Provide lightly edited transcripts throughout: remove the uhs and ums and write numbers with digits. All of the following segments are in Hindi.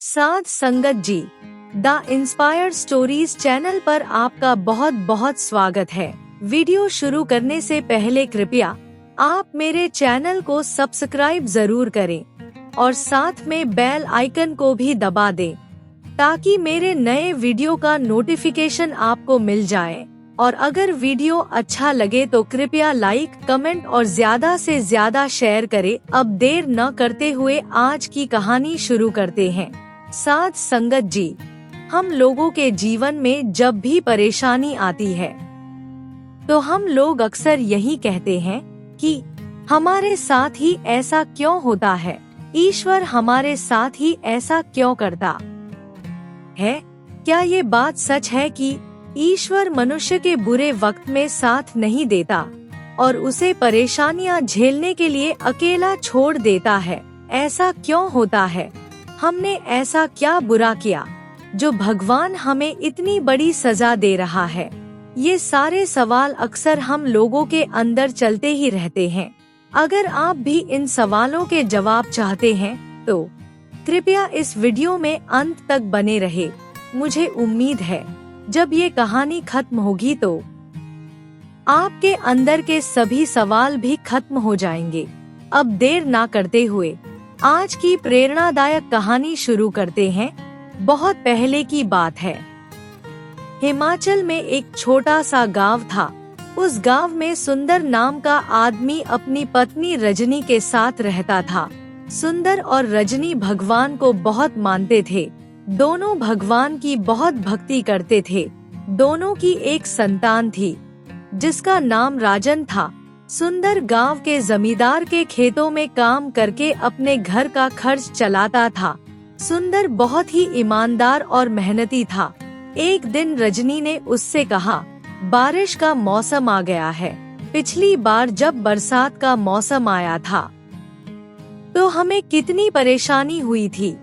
साध संगत जी, द इंस्पायर्ड स्टोरीज चैनल पर आपका बहुत बहुत स्वागत है। वीडियो शुरू करने से पहले कृपया आप मेरे चैनल को सब्सक्राइब जरूर करें और साथ में बेल आइकन को भी दबा दें ताकि मेरे नए वीडियो का नोटिफिकेशन आपको मिल जाए। और अगर वीडियो अच्छा लगे तो कृपया लाइक, कमेंट और ज्यादा से ज्यादा शेयर करें। अब देर न करते हुए आज की कहानी शुरू करते हैं। साध संगत जी, हम लोगों के जीवन में जब भी परेशानी आती है तो हम लोग अक्सर यही कहते हैं कि हमारे साथ ही ऐसा क्यों होता है, ईश्वर हमारे साथ ही ऐसा क्यों करता है। क्या ये बात सच है कि ईश्वर मनुष्य के बुरे वक्त में साथ नहीं देता और उसे परेशानियां झेलने के लिए अकेला छोड़ देता है? ऐसा क्यों होता है? हमने ऐसा क्या बुरा किया जो भगवान हमें इतनी बड़ी सजा दे रहा है? ये सारे सवाल अक्सर हम लोगों के अंदर चलते ही रहते हैं। अगर आप भी इन सवालों के जवाब चाहते हैं तो कृपया इस वीडियो में अंत तक बने रहे। मुझे उम्मीद है जब ये कहानी खत्म होगी तो आपके अंदर के सभी सवाल भी खत्म हो जाएंगे। अब देर ना करते हुए आज की प्रेरणादायक कहानी शुरू करते हैं। बहुत पहले की बात है। हिमाचल में एक छोटा सा गांव था। उस गांव में सुंदर नाम का आदमी अपनी पत्नी रजनी के साथ रहता था। सुंदर और रजनी भगवान को बहुत मानते थे। दोनों भगवान की बहुत भक्ति करते थे। दोनों की एक संतान थी जिसका नाम राजन था। सुंदर गांव के जमींदार के खेतों में काम करके अपने घर का खर्च चलाता था। सुंदर बहुत ही ईमानदार और मेहनती था। एक दिन रजनी ने उससे कहा, बारिश का मौसम आ गया है। पिछली बार जब बरसात का मौसम आया था तो हमें कितनी परेशानी हुई थी।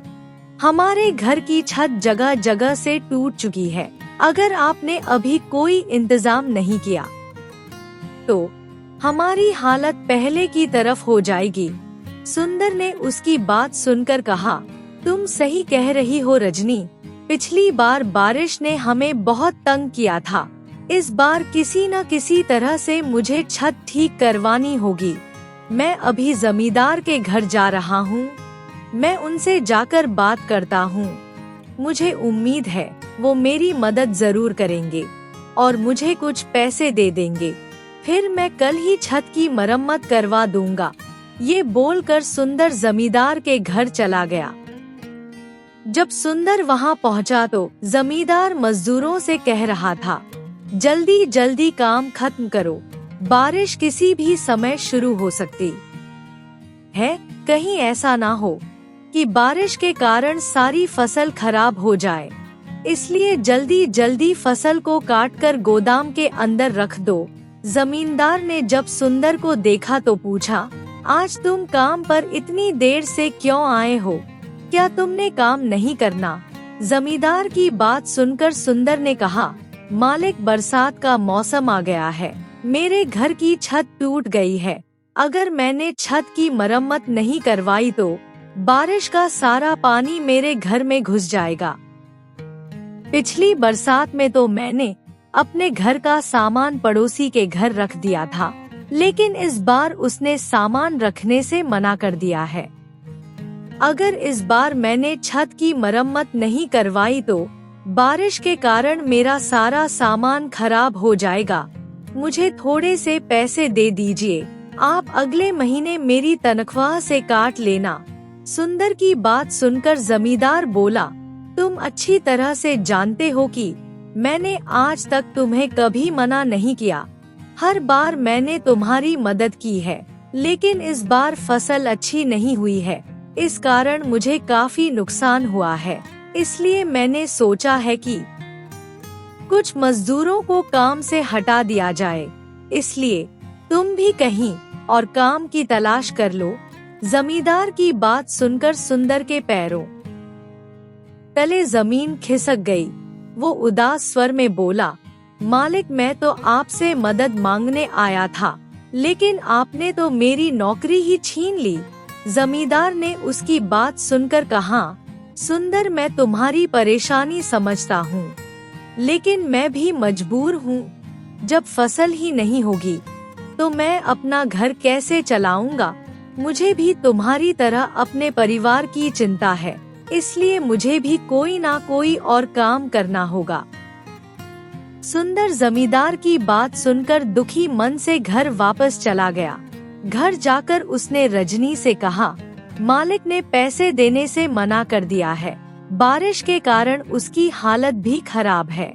हमारे घर की छत जगह जगह से टूट चुकी है। अगर आपने अभी कोई इंतजाम नहीं किया तो हमारी हालत पहले की तरफ हो जाएगी। सुंदर ने उसकी बात सुनकर कहा, तुम सही कह रही हो रजनी। पिछली बार बारिश ने हमें बहुत तंग किया था। इस बार किसी न किसी तरह से मुझे छत ठीक करवानी होगी। मैं अभी जमींदार के घर जा रहा हूँ। मैं उनसे जाकर बात करता हूँ। मुझे उम्मीद है वो मेरी मदद जरूर करेंगे और मुझे कुछ पैसे दे देंगे। फिर मैं कल ही छत की मरम्मत करवा दूंगा। ये बोलकर सुंदर जमींदार के घर चला गया। जब सुंदर वहाँ पहुँचा तो जमींदार मजदूरों से कह रहा था, जल्दी जल्दी काम खत्म करो, बारिश किसी भी समय शुरू हो सकती है। कहीं ऐसा ना हो कि बारिश के कारण सारी फसल खराब हो जाए। इसलिए जल्दी जल्दी फसल को काटकर गोदाम के अंदर रख दो। जमींदार ने जब सुंदर को देखा तो पूछा, आज तुम काम पर इतनी देर से क्यों आए हो? क्या तुमने काम नहीं करना? जमींदार की बात सुनकर सुंदर ने कहा, मालिक, बरसात का मौसम आ गया है। मेरे घर की छत टूट गई है। अगर मैंने छत की मरम्मत नहीं करवाई तो बारिश का सारा पानी मेरे घर में घुस जाएगा। पिछली बरसात में तो मैंने अपने घर का सामान पड़ोसी के घर रख दिया था, लेकिन इस बार उसने सामान रखने से मना कर दिया है। अगर इस बार मैंने छत की मरम्मत नहीं करवाई तो बारिश के कारण मेरा सारा सामान खराब हो जाएगा। मुझे थोड़े से पैसे दे दीजिए। आप अगले महीने मेरी तनख्वाह से काट लेना। सुंदर की बात सुनकर जमींदार बोला, तुम अच्छी तरह से जानते हो कि मैंने आज तक तुम्हें कभी मना नहीं किया। हर बार मैंने तुम्हारी मदद की है, लेकिन इस बार फसल अच्छी नहीं हुई है। इस कारण मुझे काफी नुकसान हुआ है। इसलिए मैंने सोचा है कि कुछ मजदूरों को काम से हटा दिया जाए। इसलिए तुम भी कहीं और काम की तलाश कर लो। जमींदार की बात सुनकर सुंदर के पैरों तले जमीन खिसक गई। वो उदास स्वर में बोला, मालिक, मैं तो आपसे मदद मांगने आया था, लेकिन आपने तो मेरी नौकरी ही छीन ली। जमींदार ने उसकी बात सुनकर कहा, सुंदर, मैं तुम्हारी परेशानी समझता हूँ, लेकिन मैं भी मजबूर हूँ। जब फसल ही नहीं होगी तो मैं अपना घर कैसे चलाऊंगा? मुझे भी तुम्हारी तरह अपने परिवार की चिंता है, इसलिए मुझे भी कोई ना कोई और काम करना होगा। सुंदर जमींदार की बात सुनकर दुखी मन से घर वापस चला गया। घर जाकर उसने रजनी से कहा, मालिक ने पैसे देने से मना कर दिया है। बारिश के कारण उसकी हालत भी खराब है,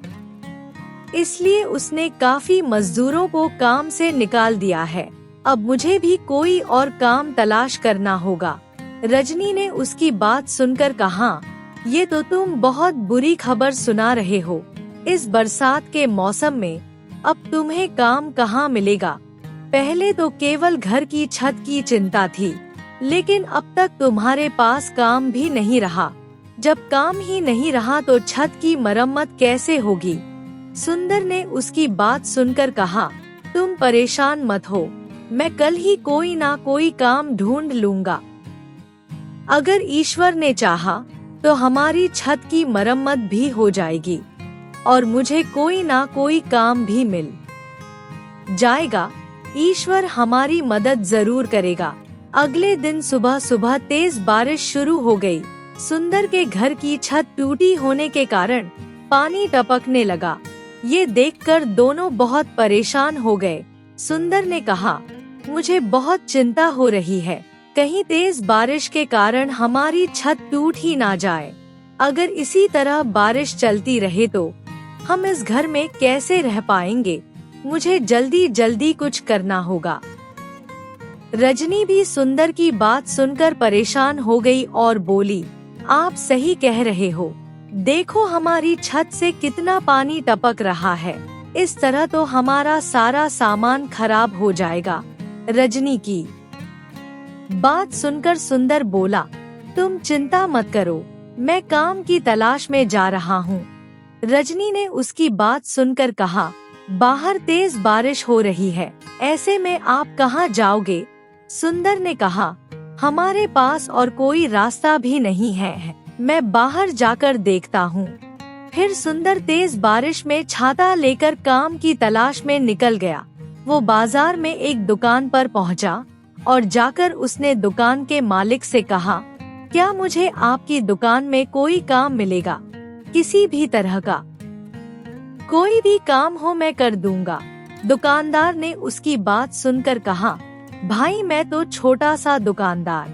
इसलिए उसने काफी मजदूरों को काम से निकाल दिया है। अब मुझे भी कोई और काम तलाश करना होगा। रजनी ने उसकी बात सुनकर कहा, ये तो तुम बहुत बुरी खबर सुना रहे हो। इस बरसात के मौसम में अब तुम्हें काम कहाँ मिलेगा? पहले तो केवल घर की छत की चिंता थी, लेकिन अब तक तुम्हारे पास काम भी नहीं रहा। जब काम ही नहीं रहा तो छत की मरम्मत कैसे होगी? सुंदर ने उसकी बात सुनकर कहा, तुम परेशान मत हो, मैं कल ही कोई ना कोई काम ढूंढ लूंगा। अगर ईश्वर ने चाहा तो हमारी छत की मरम्मत भी हो जाएगी और मुझे कोई ना कोई काम भी मिल जाएगा। ईश्वर हमारी मदद जरूर करेगा। अगले दिन सुबह सुबह तेज बारिश शुरू हो गई। सुंदर के घर की छत टूटी होने के कारण पानी टपकने लगा। ये देखकर दोनों बहुत परेशान हो गए। सुंदर ने कहा, मुझे बहुत चिंता हो रही है, कहीं तेज बारिश के कारण हमारी छत टूट ही ना जाए। अगर इसी तरह बारिश चलती रहे तो हम इस घर में कैसे रह पाएंगे? मुझे जल्दी जल्दी कुछ करना होगा। रजनी भी सुंदर की बात सुनकर परेशान हो गई और बोली, आप सही कह रहे हो, देखो हमारी छत से कितना पानी टपक रहा है। इस तरह तो हमारा सारा सामान खराब हो जाएगा। रजनी की बात सुनकर सुंदर बोला, तुम चिंता मत करो, मैं काम की तलाश में जा रहा हूँ। रजनी ने उसकी बात सुनकर कहा, बाहर तेज बारिश हो रही है, ऐसे में आप कहाँ जाओगे? सुंदर ने कहा, हमारे पास और कोई रास्ता भी नहीं है, मैं बाहर जाकर देखता हूँ। फिर सुंदर तेज बारिश में छाता लेकर काम की तलाश में निकल गया। वो बाजार में एक दुकान पर पहुँचा और जाकर उसने दुकान के मालिक से कहा, क्या मुझे आपकी दुकान में कोई काम मिलेगा? किसी भी तरह का कोई भी काम हो मैं कर दूंगा। दुकानदार ने उसकी बात सुनकर कहा, भाई मैं तो छोटा सा दुकानदार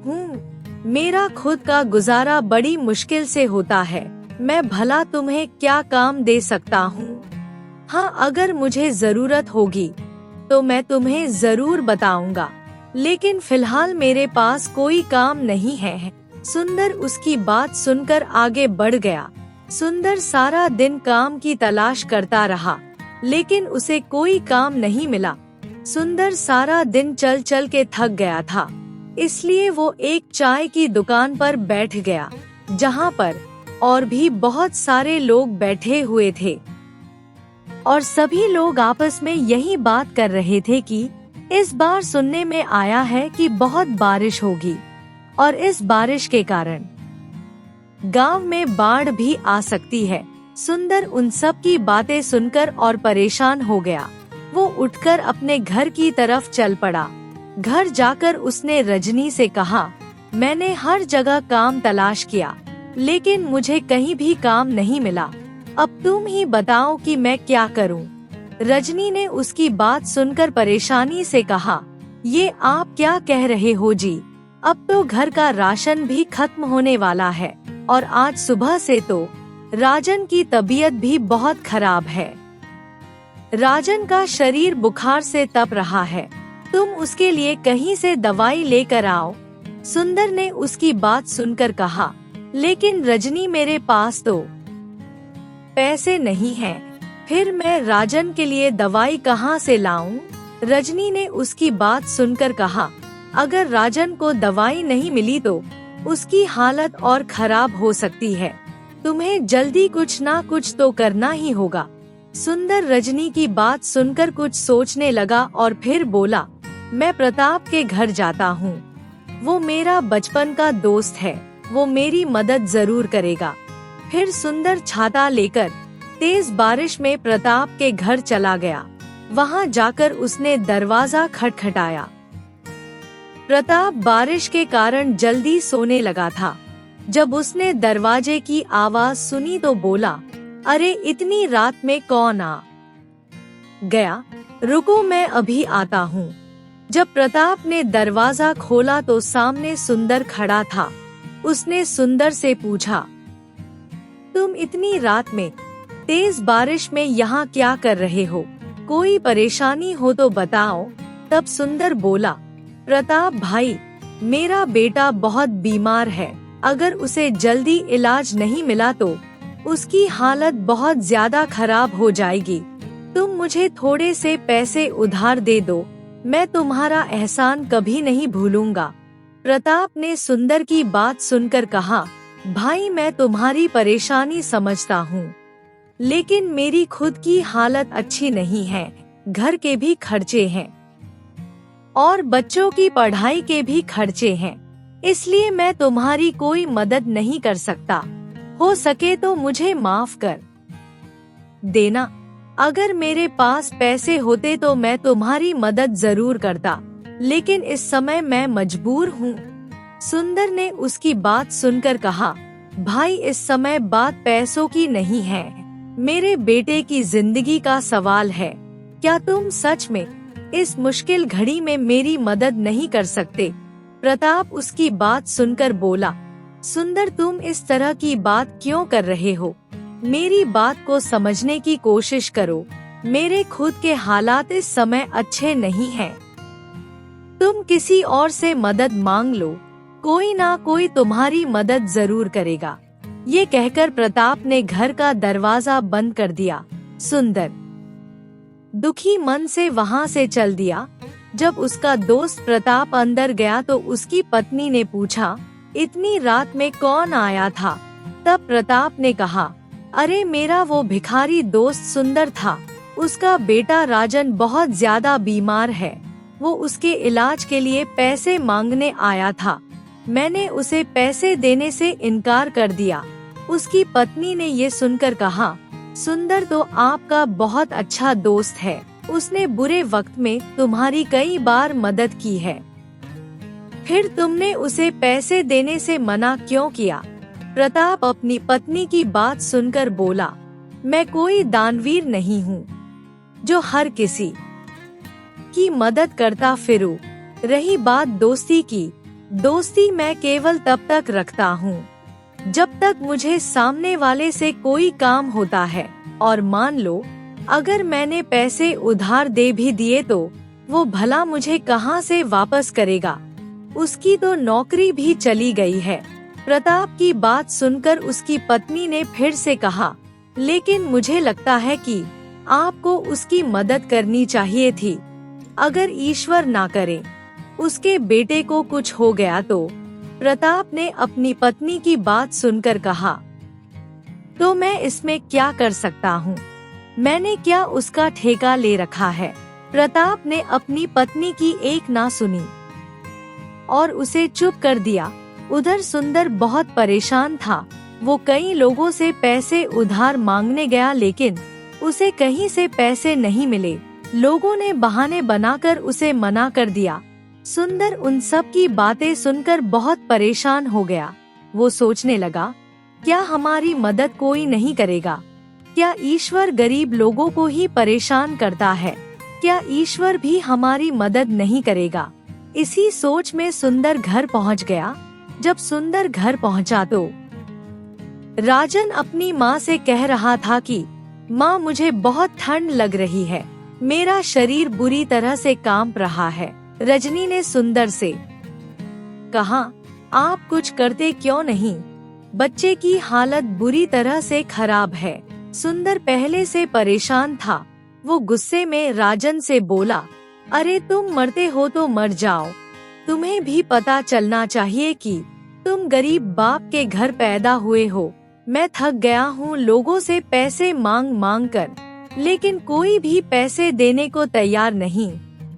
हूँ, मेरा खुद का गुजारा बड़ी मुश्किल से होता है, मैं भला तुम्हें क्या काम दे सकता हूँ? हाँ, अगर मुझे जरूरत होगी तो मैं तुम्हें जरूर बताऊंगा, लेकिन फिलहाल मेरे पास कोई काम नहीं है। सुंदर उसकी बात सुनकर आगे बढ़ गया। सुंदर सारा दिन काम की तलाश करता रहा, लेकिन उसे कोई काम नहीं मिला। सुंदर सारा दिन चल चल के थक गया था, इसलिए वो एक चाय की दुकान पर बैठ गया, जहाँ पर और भी बहुत सारे लोग बैठे हुए थे और सभी लोग आपस में यही बात कर रहे थे कि इस बार सुनने में आया है कि बहुत बारिश होगी और इस बारिश के कारण गांव में बाढ़ भी आ सकती है। सुंदर उन सब की बातें सुनकर और परेशान हो गया। वो उठकर अपने घर की तरफ चल पड़ा। घर जाकर उसने रजनी से कहा, मैंने हर जगह काम तलाश किया, लेकिन मुझे कहीं भी काम नहीं मिला। अब तुम ही बताओ कि मैं क्या करूं? रजनी ने उसकी बात सुनकर परेशानी से कहा, ये आप क्या कह रहे हो जी? अब तो घर का राशन भी खत्म होने वाला है और आज सुबह से तो राजन की तबीयत भी बहुत खराब है। राजन का शरीर बुखार से तप रहा है, तुम उसके लिए कहीं से दवाई लेकर आओ। सुंदर ने उसकी बात सुनकर कहा, लेकिन रजनी मेरे पास तो पैसे नहीं हैं, फिर मैं राजन के लिए दवाई कहाँ से लाऊं? रजनी ने उसकी बात सुनकर कहा, अगर राजन को दवाई नहीं मिली तो उसकी हालत और खराब हो सकती है, तुम्हें जल्दी कुछ ना कुछ तो करना ही होगा। सुंदर रजनी की बात सुनकर कुछ सोचने लगा और फिर बोला, मैं प्रताप के घर जाता हूँ, वो मेरा बचपन का दोस्त है, वो मेरी मदद जरूर करेगा। फिर सुंदर छाता लेकर तेज बारिश में प्रताप के घर चला गया। वहां जाकर उसने दरवाजा खटखटाया। प्रताप बारिश के कारण जल्दी सोने लगा था। जब उसने दरवाजे की आवाज सुनी तो बोला, अरे इतनी रात में कौन आ गया? रुको मैं अभी आता हूँ। जब प्रताप ने दरवाजा खोला तो सामने सुंदर खड़ा था। उसने सुंदर से पूछा, तुम इतनी रात में तेज बारिश में यहाँ क्या कर रहे हो? कोई परेशानी हो तो बताओ। तब सुंदर बोला, प्रताप भाई, मेरा बेटा बहुत बीमार है। अगर उसे जल्दी इलाज नहीं मिला तो उसकी हालत बहुत ज्यादा खराब हो जाएगी। तुम मुझे थोड़े से पैसे उधार दे दो, मैं तुम्हारा एहसान कभी नहीं भूलूंगा। प्रताप ने सुंदर की बात सुनकर कहा, भाई मैं तुम्हारी परेशानी समझता हूँ, लेकिन मेरी खुद की हालत अच्छी नहीं है। घर के भी खर्चे हैं और बच्चों की पढ़ाई के भी खर्चे हैं, इसलिए मैं तुम्हारी कोई मदद नहीं कर सकता। हो सके तो मुझे माफ कर देना। अगर मेरे पास पैसे होते तो मैं तुम्हारी मदद जरूर करता, लेकिन इस समय मैं मजबूर हूँ। सुंदर ने उसकी बात सुनकर कहा, भाई इस समय बात पैसों की नहीं है, मेरे बेटे की जिंदगी का सवाल है। क्या तुम सच में इस मुश्किल घड़ी में मेरी मदद नहीं कर सकते? प्रताप उसकी बात सुनकर बोला, सुंदर तुम इस तरह की बात क्यों कर रहे हो? मेरी बात को समझने की कोशिश करो। मेरे खुद के हालात इस समय अच्छे नहीं हैं। तुम किसी और से मदद मांग लो, कोई ना कोई तुम्हारी मदद जरूर करेगा। ये कहकर प्रताप ने घर का दरवाजा बंद कर दिया। सुंदर दुखी मन से वहाँ से चल दिया। जब उसका दोस्त प्रताप अंदर गया तो उसकी पत्नी ने पूछा, इतनी रात में कौन आया था? तब प्रताप ने कहा, अरे मेरा वो भिखारी दोस्त सुंदर था। उसका बेटा राजन बहुत ज्यादा बीमार है। वो उसके इलाज के लिए पैसे मांगने आया था। मैंने उसे पैसे देने से इनकार कर दिया। उसकी पत्नी ने ये सुनकर कहा, सुंदर तो आपका बहुत अच्छा दोस्त है। उसने बुरे वक्त में तुम्हारी कई बार मदद की है, फिर तुमने उसे पैसे देने से मना क्यों किया? प्रताप अपनी पत्नी की बात सुनकर बोला, मैं कोई दानवीर नहीं हूँ जो हर किसी की मदद करता फिरूं। रही बात दोस्ती की, दोस्ती मैं केवल तब तक रखता हूँ जब तक मुझे सामने वाले से कोई काम होता है। और मान लो अगर मैंने पैसे उधार दे भी दिए तो वो भला मुझे कहाँ से वापस करेगा? उसकी तो नौकरी भी चली गई है। प्रताप की बात सुनकर उसकी पत्नी ने फिर से कहा, लेकिन मुझे लगता है कि आपको उसकी मदद करनी चाहिए थी। अगर ईश्वर ना करे उसके बेटे को कुछ हो गया तो? प्रताप ने अपनी पत्नी की बात सुनकर कहा, तो मैं इसमें क्या कर सकता हूँ? मैंने क्या उसका ठेका ले रखा है? प्रताप ने अपनी पत्नी की एक ना सुनी और उसे चुप कर दिया। उधर सुंदर बहुत परेशान था। वो कई लोगों से पैसे उधार मांगने गया, लेकिन उसे कहीं से पैसे नहीं मिले। लोगों ने बहाने बनाकर उसे मना कर दिया। सुंदर उन सब की बातें सुनकर बहुत परेशान हो गया। वो सोचने लगा, क्या हमारी मदद कोई नहीं करेगा? क्या ईश्वर गरीब लोगों को ही परेशान करता है? क्या ईश्वर भी हमारी मदद नहीं करेगा? इसी सोच में सुंदर घर पहुंच गया। जब सुंदर घर पहुंचा तो राजन अपनी माँ से कह रहा था कि माँ मुझे बहुत ठंड लग रही है, मेरा शरीर बुरी तरह से कांप रहा है। रजनी ने सुंदर से कहा, आप कुछ करते क्यों नहीं? बच्चे की हालत बुरी तरह से खराब है। सुंदर पहले से परेशान था। वो गुस्से में राजन से बोला, अरे तुम मरते हो तो मर जाओ, तुम्हें भी पता चलना चाहिए कि तुम गरीब बाप के घर पैदा हुए हो। मैं थक गया हूँ लोगों से पैसे मांग मांग कर, लेकिन कोई भी पैसे देने को तैयार नहीं।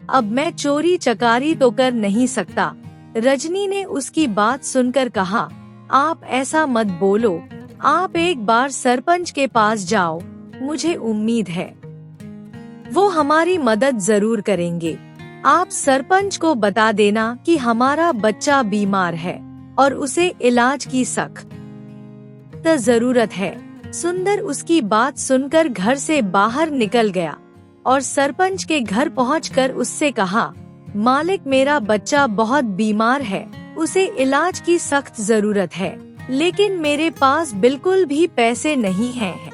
अब मैं चोरी चकारी तो कर नहीं सकता। रजनी ने उसकी बात सुनकर कहा, आप ऐसा मत बोलो, आप एक बार सरपंच के पास जाओ, मुझे उम्मीद है वो हमारी मदद जरूर करेंगे। आप सरपंच को बता देना कि हमारा बच्चा बीमार है और उसे इलाज की सख्त जरूरत है। सुंदर उसकी बात सुनकर घर से बाहर निकल गया और सरपंच के घर पहुंचकर उससे कहा, मालिक, मेरा बच्चा बहुत बीमार है, उसे इलाज की सख्त जरूरत है, लेकिन मेरे पास बिल्कुल भी पैसे नहीं हैं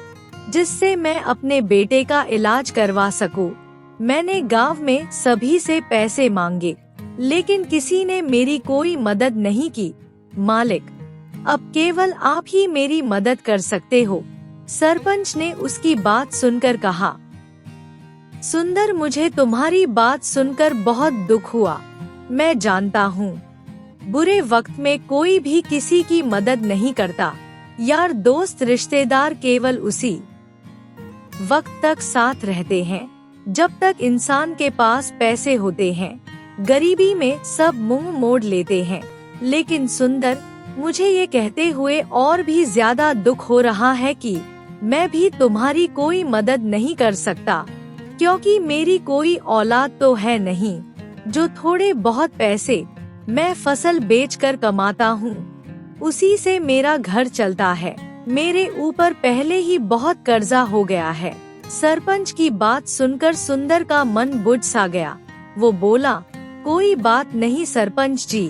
जिससे मैं अपने बेटे का इलाज करवा सकूं। मैंने गांव में सभी से पैसे मांगे, लेकिन किसी ने मेरी कोई मदद नहीं की। मालिक, अब केवल आप ही मेरी मदद कर सकते हो। सरपंच ने उसकी बात सुनकर कहा, सुंदर, मुझे तुम्हारी बात सुनकर बहुत दुख हुआ। मैं जानता हूँ बुरे वक्त में कोई भी किसी की मदद नहीं करता। यार दोस्त रिश्तेदार केवल उसी वक्त तक साथ रहते हैं जब तक इंसान के पास पैसे होते हैं। गरीबी में सब मुंह मोड़ लेते हैं। लेकिन सुंदर, मुझे ये कहते हुए और भी ज्यादा दुख हो रहा है कि मैं भी तुम्हारी कोई मदद नहीं कर सकता, क्योंकि मेरी कोई औलाद तो है नहीं। जो थोड़े बहुत पैसे मैं फसल बेचकर कमाता हूँ, उसी से मेरा घर चलता है। मेरे ऊपर पहले ही बहुत कर्जा हो गया है। सरपंच की बात सुनकर सुंदर का मन बुझ सा गया। वो बोला, कोई बात नहीं सरपंच जी,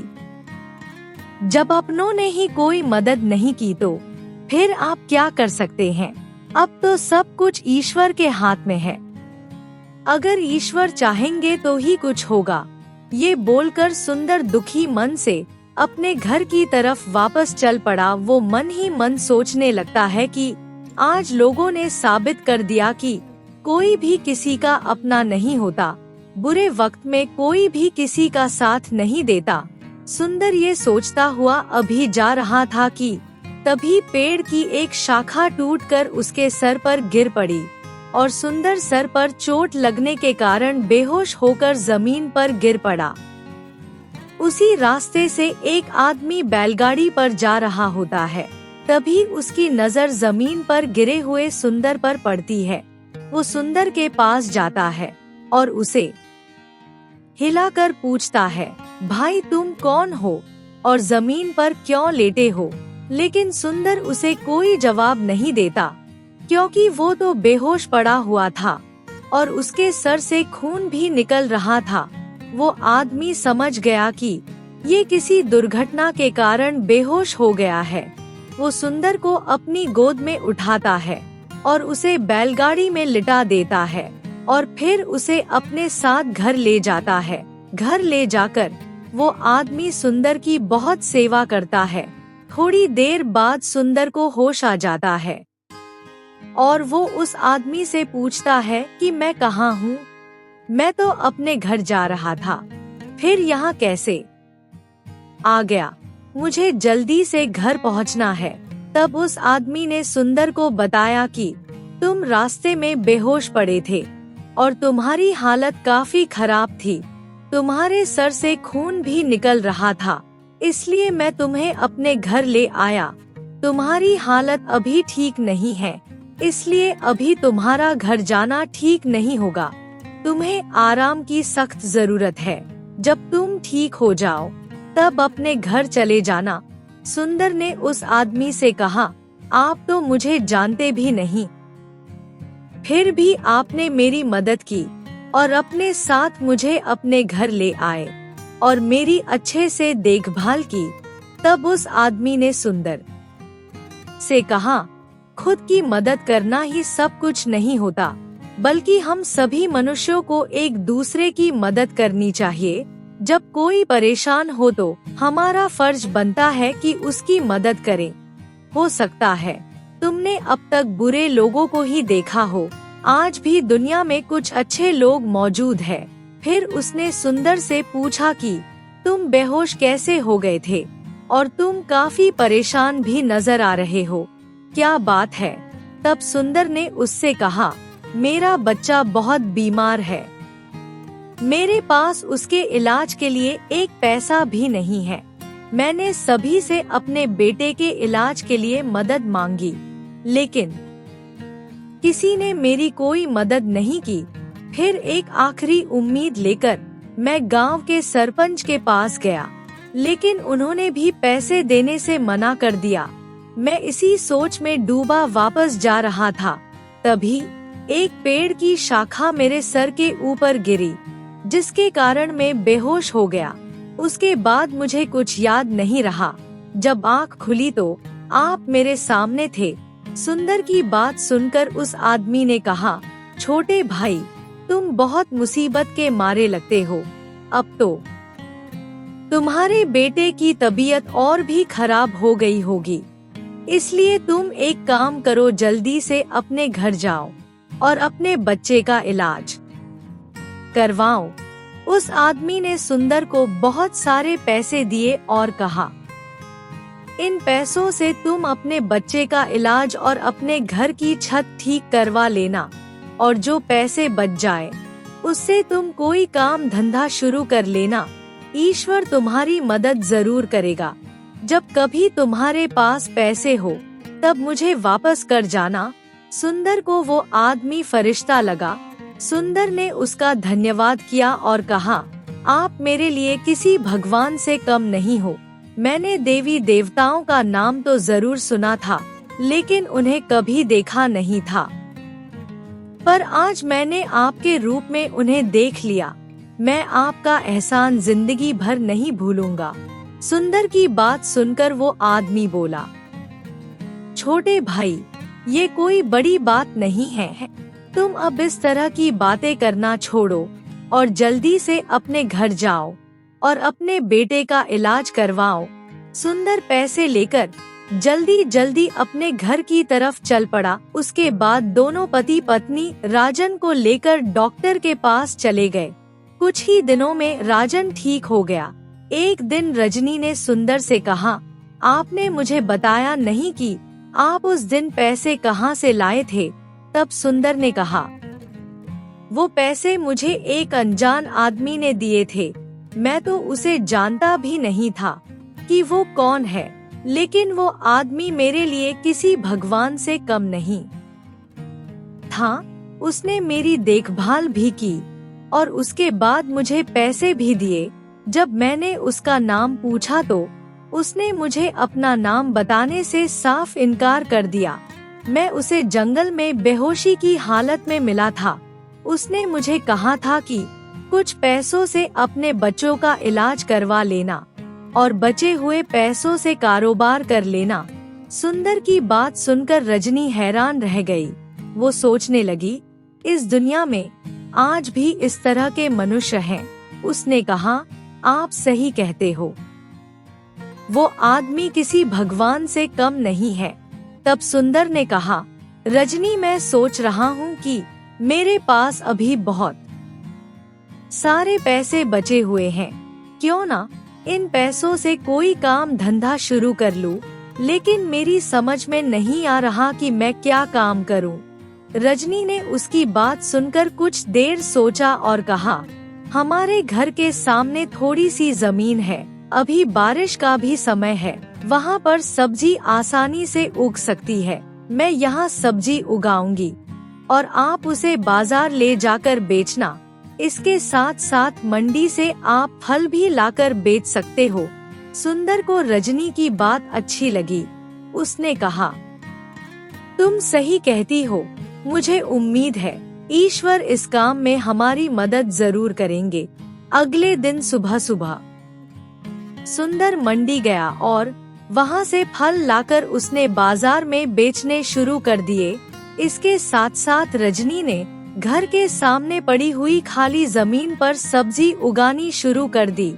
जब अपनों ने ही कोई मदद नहीं की तो फिर आप क्या कर सकते हैं। अब तो सब कुछ ईश्वर के हाथ में है। अगर ईश्वर चाहेंगे तो ही कुछ होगा। ये बोलकर सुंदर दुखी मन से अपने घर की तरफ वापस चल पड़ा। वो मन ही मन सोचने लगता है कि आज लोगों ने साबित कर दिया कि कोई भी किसी का अपना नहीं होता। बुरे वक्त में कोई भी किसी का साथ नहीं देता। सुंदर ये सोचता हुआ अभी जा रहा था कि तभी पेड़ की एक शाखा टूटकर उसके सर पर गिर पड़ी और सुंदर सर पर चोट लगने के कारण बेहोश होकर जमीन पर गिर पड़ा। उसी रास्ते से एक आदमी बैलगाड़ी पर जा रहा होता है। तभी उसकी नजर जमीन पर गिरे हुए सुंदर पर पड़ती है। वो सुंदर के पास जाता है और उसे हिलाकर पूछता है, भाई तुम कौन हो और जमीन पर क्यों लेटे हो। लेकिन सुंदर उसे कोई जवाब नहीं देता, क्योंकि वो तो बेहोश पड़ा हुआ था और उसके सर से खून भी निकल रहा था। वो आदमी समझ गया कि ये किसी दुर्घटना के कारण बेहोश हो गया है। वो सुंदर को अपनी गोद में उठाता है और उसे बैलगाड़ी में लिटा देता है और फिर उसे अपने साथ घर ले जाता है। घर ले जाकर वो आदमी सुंदर की बहुत सेवा करता है। थोड़ी देर बाद सुंदर को होश आ जाता है और वो उस आदमी से पूछता है कि मैं कहाँ हूँ। मैं तो अपने घर जा रहा था, फिर यहाँ कैसे आ गया। मुझे जल्दी से घर पहुँचना है। तब उस आदमी ने सुंदर को बताया कि तुम रास्ते में बेहोश पड़े थे और तुम्हारी हालत काफी खराब थी। तुम्हारे सर से खून भी निकल रहा था, इसलिए मैं तुम्हें अपने घर ले आया। तुम्हारी हालत अभी ठीक नहीं है, इसलिए अभी तुम्हारा घर जाना ठीक नहीं होगा। तुम्हें आराम की सख्त जरूरत है। जब तुम ठीक हो जाओ तब अपने घर चले जाना। सुंदर ने उस आदमी से कहा, आप तो मुझे जानते भी नहीं, फिर भी आपने मेरी मदद की और अपने साथ मुझे अपने घर ले आए और मेरी अच्छे से देखभाल की। तब उस आदमी ने सुंदर से कहा, खुद की मदद करना ही सब कुछ नहीं होता, बल्कि हम सभी मनुष्यों को एक दूसरे की मदद करनी चाहिए। जब कोई परेशान हो तो हमारा फर्ज बनता है कि उसकी मदद करें। हो सकता है तुमने अब तक बुरे लोगों को ही देखा हो, आज भी दुनिया में कुछ अच्छे लोग मौजूद हैं। फिर उसने सुंदर से पूछा कि तुम बेहोश कैसे हो गए थे और तुम काफी परेशान भी नजर आ रहे हो, क्या बात है। तब सुंदर ने उससे कहा, मेरा बच्चा बहुत बीमार है, मेरे पास उसके इलाज के लिए एक पैसा भी नहीं है। मैंने सभी से अपने बेटे के इलाज के लिए मदद मांगी, लेकिन किसी ने मेरी कोई मदद नहीं की। फिर एक आखिरी उम्मीद लेकर मैं गांव के सरपंच के पास गया, लेकिन उन्होंने भी पैसे देने से मना कर दिया। मैं इसी सोच में डूबा वापस जा रहा था, तभी एक पेड़ की शाखा मेरे सर के ऊपर गिरी, जिसके कारण मैं बेहोश हो गया। उसके बाद मुझे कुछ याद नहीं रहा। जब आँख खुली तो आप मेरे सामने थे। सुंदर की बात सुनकर उस आदमी ने कहा, छोटे भाई, तुम बहुत मुसीबत के मारे लगते हो। अब तो तुम्हारे बेटे की तबीयत और भी खराब हो गई होगी, इसलिए तुम एक काम करो, जल्दी से अपने घर जाओ और अपने बच्चे का इलाज करवाओ। उस आदमी ने सुंदर को बहुत सारे पैसे दिए और कहा, इन पैसों से तुम अपने बच्चे का इलाज और अपने घर की छत ठीक करवा लेना, और जो पैसे बच जाए उससे तुम कोई काम धंधा शुरू कर लेना। ईश्वर तुम्हारी मदद जरूर करेगा। जब कभी तुम्हारे पास पैसे हो तब मुझे वापस कर जाना। सुंदर को वो आदमी फरिश्ता लगा। सुंदर ने उसका धन्यवाद किया और कहा, आप मेरे लिए किसी भगवान से कम नहीं हो। मैंने देवी देवताओं का नाम तो जरूर सुना था, लेकिन उन्हें कभी देखा नहीं था, पर आज मैंने आपके रूप में उन्हें देख लिया। मैं आपका एहसान जिंदगी भर नहीं भूलूंगा। सुंदर की बात सुनकर वो आदमी बोला, छोटे भाई, ये कोई बड़ी बात नहीं है। तुम अब इस तरह की बातें करना छोड़ो और जल्दी से अपने घर जाओ और अपने बेटे का इलाज करवाओ। सुंदर पैसे लेकर जल्दी जल्दी अपने घर की तरफ चल पड़ा। उसके बाद दोनों पति पत्नी राजन को लेकर डॉक्टर के पास चले गए। कुछ ही दिनों में राजन ठीक हो गया। एक दिन रजनी ने सुंदर से कहा, आपने मुझे बताया नहीं कि आप उस दिन पैसे कहाँ से लाए थे। तब सुंदर ने कहा, वो पैसे मुझे एक अनजान आदमी ने दिए थे। मैं तो उसे जानता भी नहीं था कि वो कौन है, लेकिन वो आदमी मेरे लिए किसी भगवान से कम नहीं था। उसने मेरी देखभाल भी की और उसके बाद मुझे पैसे भी दिए। जब मैंने उसका नाम पूछा तो उसने मुझे अपना नाम बताने से साफ इनकार कर दिया। मैं उसे जंगल में बेहोशी की हालत में मिला था। उसने मुझे कहा था कि कुछ पैसों से अपने बच्चों का इलाज करवा लेना और बचे हुए पैसों से कारोबार कर लेना। सुंदर की बात सुनकर रजनी हैरान रह गई। वो सोचने लगी, इस दुनिया में आज भी इस तरह के मनुष्य हैं। उसने कहा, आप सही कहते हो, वो आदमी किसी भगवान से कम नहीं है। तब सुंदर ने कहा, रजनी, मैं सोच रहा हूँ कि मेरे पास अभी बहुत सारे पैसे बचे हुए हैं। क्यों ना इन पैसों से कोई काम धंधा शुरू कर लूं, लेकिन मेरी समझ में नहीं आ रहा कि मैं क्या काम करूं। रजनी ने उसकी बात सुनकर कुछ देर सोचा और कहा, हमारे घर के सामने थोड़ी सी जमीन है, अभी बारिश का भी समय है, वहाँ पर सब्जी आसानी से उग सकती है। मैं यहाँ सब्जी उगाऊंगी और आप उसे बाजार ले जाकर बेचना। इसके साथ साथ मंडी से आप फल भी लाकर बेच सकते हो। सुंदर को रजनी की बात अच्छी लगी। उसने कहा, तुम सही कहती हो, मुझे उम्मीद है ईश्वर इस काम में हमारी मदद जरूर करेंगे। अगले दिन सुबह सुबह सुंदर मंडी गया और वहाँ से फल लाकर उसने बाजार में बेचने शुरू कर दिए। इसके साथ साथ रजनी ने घर के सामने पड़ी हुई खाली जमीन पर सब्जी उगानी शुरू कर दी।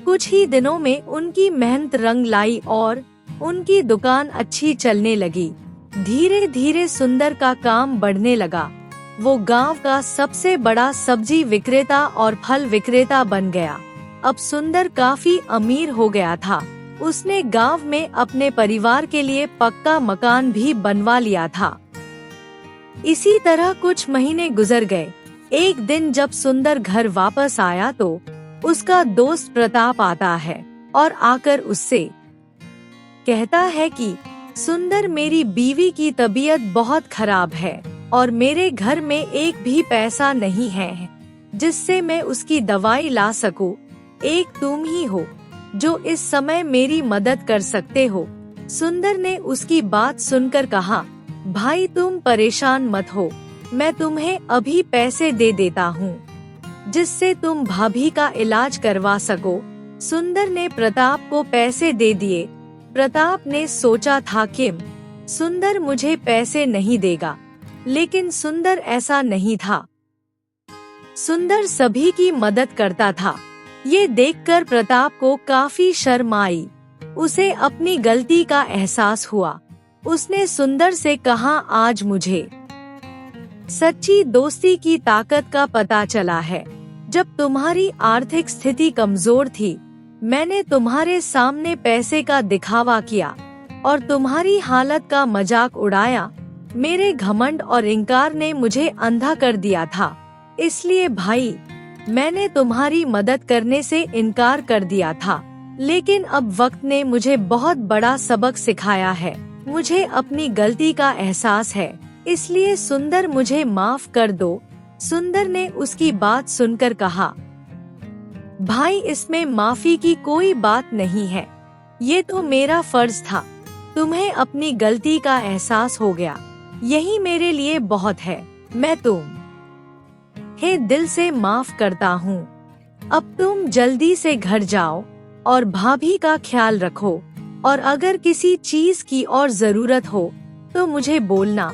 कुछ ही दिनों में उनकी मेहनत रंग लाई और उनकी दुकान अच्छी चलने लगी। धीरे धीरे सुंदर का काम बढ़ने लगा। वो गांव का सबसे बड़ा सब्जी विक्रेता और फल विक्रेता बन गया। अब सुंदर काफी अमीर हो गया था। उसने गांव में अपने परिवार के लिए पक्का मकान भी बनवा लिया था। इसी तरह कुछ महीने गुजर गए। एक दिन जब सुंदर घर वापस आया तो उसका दोस्त प्रताप आता है। और आकर उससे कहता है कि सुंदर, मेरी बीवी की तबीयत बहुत खराब है और मेरे घर में एक भी पैसा नहीं है जिससे मैं उसकी दवाई ला सकूं। एक तुम ही हो जो इस समय मेरी मदद कर सकते हो। सुंदर ने उसकी बात सुनकर कहा, भाई तुम परेशान मत हो, मैं तुम्हें अभी पैसे दे देता हूँ जिससे तुम भाभी का इलाज करवा सको। सुंदर ने प्रताप को पैसे दे दिए। प्रताप ने सोचा था कि सुंदर मुझे पैसे नहीं देगा, लेकिन सुंदर ऐसा नहीं था। सुंदर सभी की मदद करता था। ये देखकर प्रताप को काफी शर्म आई। उसे अपनी गलती का एहसास हुआ। उसने सुंदर से कहा, आज मुझे सच्ची दोस्ती की ताकत का पता चला है। जब तुम्हारी आर्थिक स्थिति कमजोर थी, मैंने तुम्हारे सामने पैसे का दिखावा किया और तुम्हारी हालत का मजाक उड़ाया। मेरे घमंड और इंकार ने मुझे अंधा कर दिया था, इसलिए भाई मैंने तुम्हारी मदद करने से इनकार कर दिया था। लेकिन अब वक्त ने मुझे बहुत बड़ा सबक सिखाया है। मुझे अपनी गलती का एहसास है, इसलिए सुंदर मुझे माफ कर दो। सुंदर ने उसकी बात सुनकर कहा, भाई इसमें माफी की कोई बात नहीं है, ये तो मेरा फर्ज था। तुम्हें अपनी गलती का एहसास हो गया, यही मेरे लिए बहुत है। मैं तुम्हें दिल से माफ करता हूँ। अब तुम जल्दी से घर जाओ और भाभी का ख्याल रखो, और अगर किसी चीज की और जरूरत हो तो मुझे बोलना।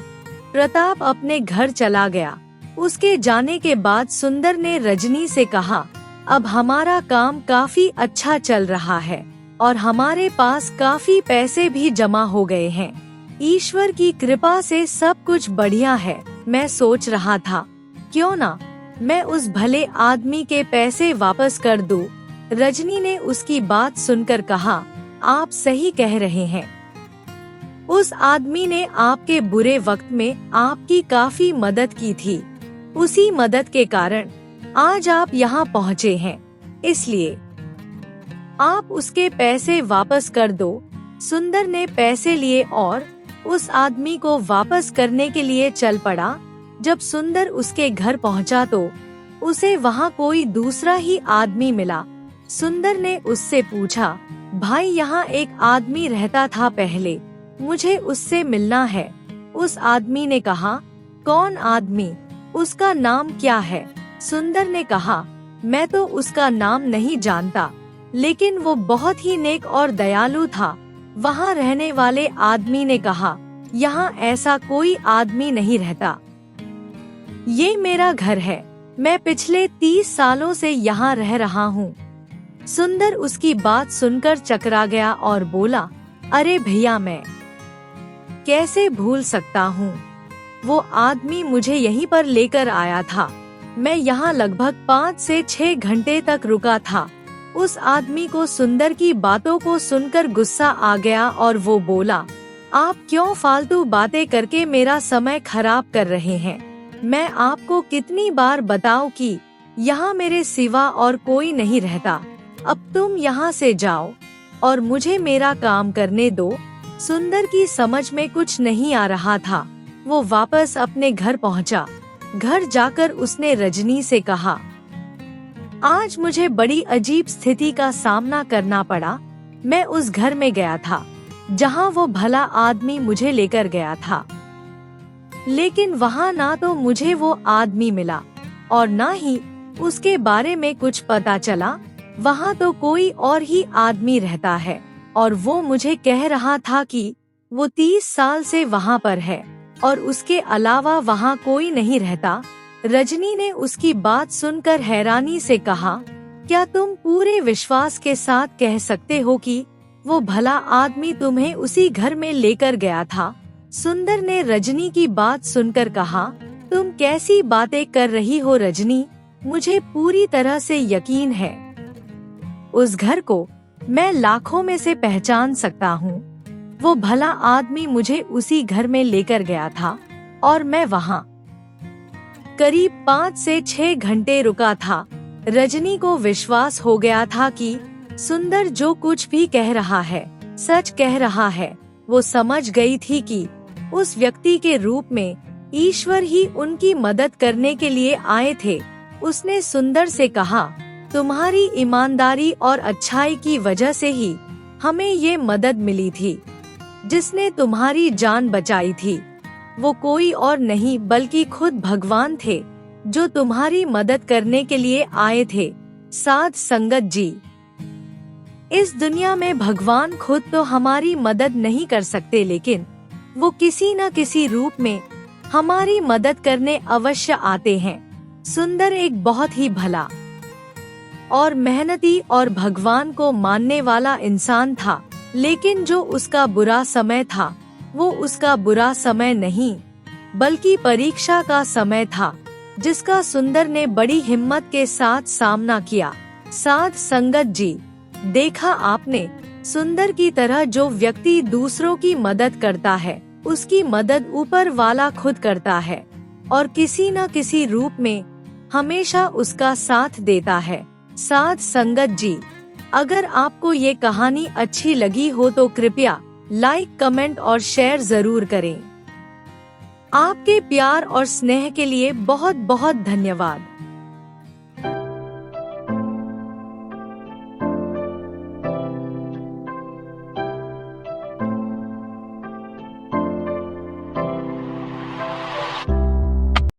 प्रताप अपने घर चला गया। उसके जाने के बाद सुंदर ने रजनी से कहा, अब हमारा काम काफी अच्छा चल रहा है और हमारे पास काफी पैसे भी जमा हो गए हैं। ईश्वर की कृपा से सब कुछ बढ़िया है। मैं सोच रहा था, क्यों ना मैं उस भले आदमी के पैसे वापस कर दूं। रजनी ने उसकी बात सुनकर कहा, आप सही कह रहे हैं। उस आदमी ने आपके बुरे वक्त में आपकी काफी मदद की थी। उसी मदद के कारण आज आप यहाँ पहुँचे हैं, इसलिए आप उसके पैसे वापस कर दो। सुंदर ने पैसे लिए और उस आदमी को वापस करने के लिए चल पड़ा। जब सुंदर उसके घर पहुँचा तो उसे वहाँ कोई दूसरा ही आदमी मिला। सुंदर ने उससे पूछा, भाई यहाँ एक आदमी रहता था पहले, मुझे उससे मिलना है। उस आदमी ने कहा, कौन आदमी, उसका नाम क्या है? सुंदर ने कहा, मैं तो उसका नाम नहीं जानता, लेकिन वो बहुत ही नेक और दयालु था। वहाँ रहने वाले आदमी ने कहा, यहाँ ऐसा कोई आदमी नहीं रहता। ये मेरा घर है, मैं पिछले 30 सालों से यहाँ रह रहा हूँ। सुंदर उसकी बात सुनकर चकरा गया और बोला, अरे भैया, मैं कैसे भूल सकता हूँ। वो आदमी मुझे यहीं पर लेकर आया था। मैं यहाँ लगभग 5 से 6 घंटे तक रुका था। उस आदमी को सुंदर की बातों को सुनकर गुस्सा आ गया और वो बोला, आप क्यों फालतू बातें करके मेरा समय खराब कर रहे हैं? मैं आपको कितनी बार बताऊं कि यहाँ मेरे सिवा और कोई नहीं रहता। अब तुम यहाँ से जाओ और मुझे मेरा काम करने दो। सुंदर की समझ में कुछ नहीं आ रहा था। वो वापस अपने घर पहुँचा। घर जाकर उसने रजनी से कहा, आज मुझे बड़ी अजीब स्थिति का सामना करना पड़ा। मैं उस घर में गया था जहाँ वो भला आदमी मुझे लेकर गया था, लेकिन वहाँ ना तो मुझे वो आदमी मिला और ना ही उसके बारे में कुछ पता चला। वहाँ तो कोई और ही आदमी रहता है और वो मुझे कह रहा था कि वो 30 साल से वहाँ पर है और उसके अलावा वहाँ कोई नहीं रहता। रजनी ने उसकी बात सुनकर हैरानी से कहा, क्या तुम पूरे विश्वास के साथ कह सकते हो कि वो भला आदमी तुम्हें उसी घर में लेकर गया था? सुंदर ने रजनी की बात सुनकर कहा, तुम कैसी बातें कर रही हो रजनी? मुझे पूरी तरह से यकीन है उस घर को मैं लाखों में से पहचान सकता हूँ। वो भला आदमी मुझे उसी घर में लेकर गया था और मैं वहाँ करीब 5 से 6 घंटे रुका था। रजनी को विश्वास हो गया था कि सुंदर जो कुछ भी कह रहा है सच कह रहा है। वो समझ गई थी कि उस व्यक्ति के रूप में ईश्वर ही उनकी मदद करने के लिए आए थे। उसने सुंदर से कहा, तुम्हारी ईमानदारी और अच्छाई की वजह से ही हमें ये मदद मिली थी। जिसने तुम्हारी जान बचाई थी वो कोई और नहीं बल्कि खुद भगवान थे, जो तुम्हारी मदद करने के लिए आए थे। साध संगत जी, इस दुनिया में भगवान खुद तो हमारी मदद नहीं कर सकते, लेकिन वो किसी न किसी रूप में हमारी मदद करने अवश्य आते हैं। सुंदर एक बहुत ही भला और मेहनती और भगवान को मानने वाला इंसान था, लेकिन जो उसका बुरा समय था वो उसका बुरा समय नहीं बल्कि परीक्षा का समय था, जिसका सुंदर ने बड़ी हिम्मत के साथ सामना किया। साध संगत जी, देखा आपने, सुंदर की तरह जो व्यक्ति दूसरों की मदद करता है उसकी मदद ऊपर वाला खुद करता है और किसी न किसी रूप में हमेशा उसका साथ देता है। साध संगत जी, अगर आपको ये कहानी अच्छी लगी हो तो कृपया लाइक, कमेंट और शेयर जरूर करें। आपके प्यार और स्नेह के लिए बहुत बहुत धन्यवाद।